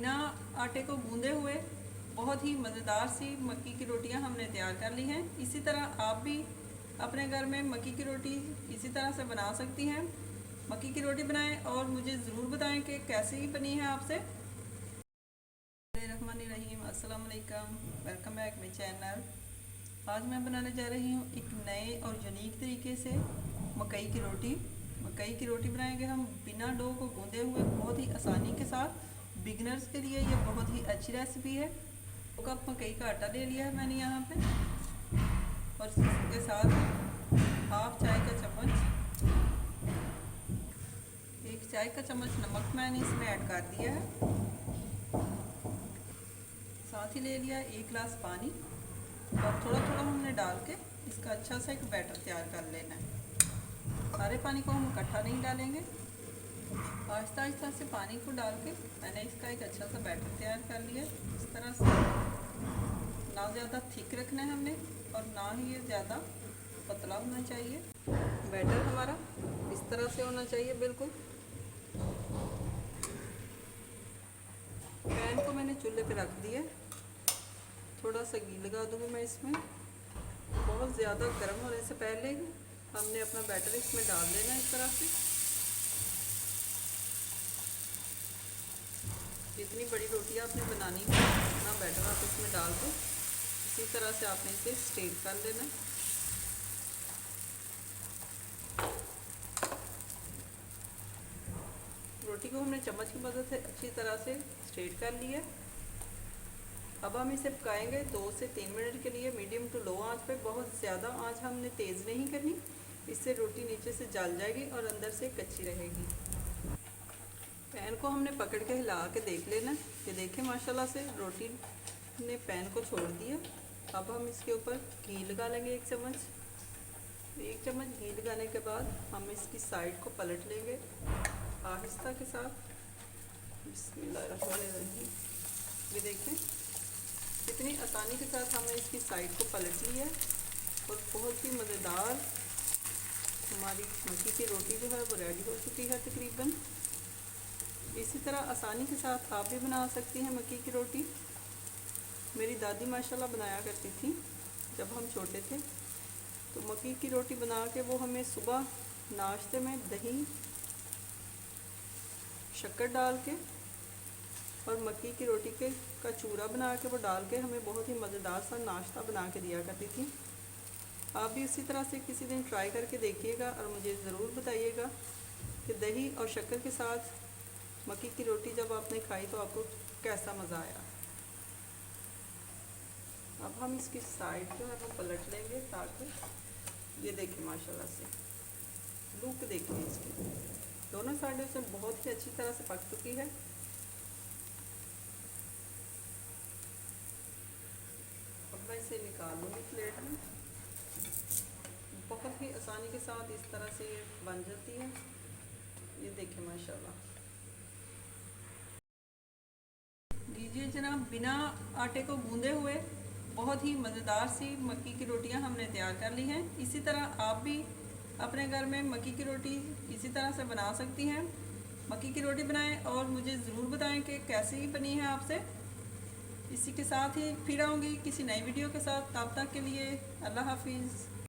बिना आटे को गूंदे हुए बहुत ही मज़ेदार सी मक्की की रोटियां हमने तैयार कर ली हैं। इसी तरह आप भी अपने घर में मक्की की रोटी इसी तरह से बना सकती हैं। मक्की की रोटी बनाएं और मुझे ज़रूर बताएं कि कैसी बनी है आपसे। रहमानिर्रहीम, अस्सलाम वालेकुम, वेलकम बैक माई चैनल। आज मैं बनाने जा रही हूँ एक नए और यूनिक तरीके से मकई की रोटी। मकई की रोटी बनाएंगे हम बिना डो को गूंदे हुए बहुत ही आसानी के साथ। बिगनर्स के लिए ये बहुत ही अच्छी रेसिपी है। 2 कप मकई का आटा ले लिया है मैंने यहाँ पे, और इसके साथ हाफ चाय का चम्मच, 1 चाय का चम्मच नमक मैंने इसमें ऐड कर दिया है। साथ ही ले लिया 1 गिलास पानी, और थोड़ा थोड़ा हमने डाल के इसका अच्छा सा एक बैटर तैयार कर लेना है। सारे पानी को हम इकट्ठा नहीं डालेंगे, आहिस्ता आहिस्ता से पानी को डाल के मैंने इसका एक अच्छा सा बैटर तैयार कर लिया। इस तरह से ना ज़्यादा थिक रखना है हमने, और ना ही ये ज़्यादा पतला होना चाहिए। बैटर हमारा इस तरह से होना चाहिए बिल्कुल। पैन को मैंने चूल्हे पे रख दिया, थोड़ा सा घी लगा दूँगी मैं इसमें। बहुत ज़्यादा गर्म होने से पहले ही हमने अपना बैटर इसमें डाल देना इस तरह से। जितनी बड़ी रोटी आपने बनानी है उतना बैटर आप इसमें डाल दो। इसी तरह से आपने इसे स्टीम कर लेना। रोटी को हमने चम्मच की मदद से अच्छी तरह से स्ट्रेट कर लिया। अब हम इसे पकाएंगे 2 से 3 मिनट के लिए मीडियम टू लो आंच पे। बहुत ज़्यादा आंच हमने तेज़ नहीं करनी, इससे रोटी नीचे से जल जाएगी और अंदर से कच्ची रहेगी। पैन को हमने पकड़ के हिला के देख लेना। ये देखें माशाल्लाह से रोटी ने पैन को छोड़ दिया। अब हम इसके ऊपर घी लगा लेंगे 1 चम्मच। 1 चम्मच घी लगाने के बाद हम इसकी साइड को पलट लेंगे आहिस्ता के साथ। बिस्मिल्लाहिर्रहमानिर्रहीम। ये देखें कितनी आसानी के साथ हमने इसकी साइड को पलट लिया, और बहुत ही मज़ेदार हमारी मक्की की रोटी जो है वो रेडी हो चुकी है तकरीबन। इसी तरह आसानी के साथ आप भी बना सकती हैं मक्की की रोटी। मेरी दादी माशाल्लाह बनाया करती थी जब हम छोटे थे, तो मक्की की रोटी बना के वो हमें सुबह नाश्ते में दही शक्कर डाल के और मक्की की रोटी का चूरा बना के वो डाल के हमें बहुत ही मज़ेदार सा नाश्ता बना के दिया करती थी। आप भी इसी तरह से किसी दिन ट्राई करके देखिएगा और मुझे ज़रूर बताइएगा कि दही और शक्कर के साथ मक्की की रोटी जब आपने खाई तो आपको कैसा मज़ा आया। अब हम इसकी साइड जो है वो पलट लेंगे ताकि ये देखें माशाल्लाह से लुक देखिए इसकी, दोनों साइडों से बहुत ही अच्छी तरह से पक चुकी है। अब मैं इसे निकाल लूँगी प्लेट में। बहुत ही आसानी के साथ इस तरह से ये बन जाती है। ये देखें माशाल्लाह। लीजिए जनाब, बिना आटे को गूंदे हुए बहुत ही मज़ेदार सी मक्की की रोटियां हमने तैयार कर ली हैं। इसी तरह आप भी अपने घर में मक्की की रोटी इसी तरह से बना सकती हैं। मक्की की रोटी बनाएं और मुझे ज़रूर बताएं कि कैसी बनी है आपसे। इसी के साथ ही फिर आऊँगी किसी नई वीडियो के साथ। तब तक के लिए अल्लाह हाफिज़।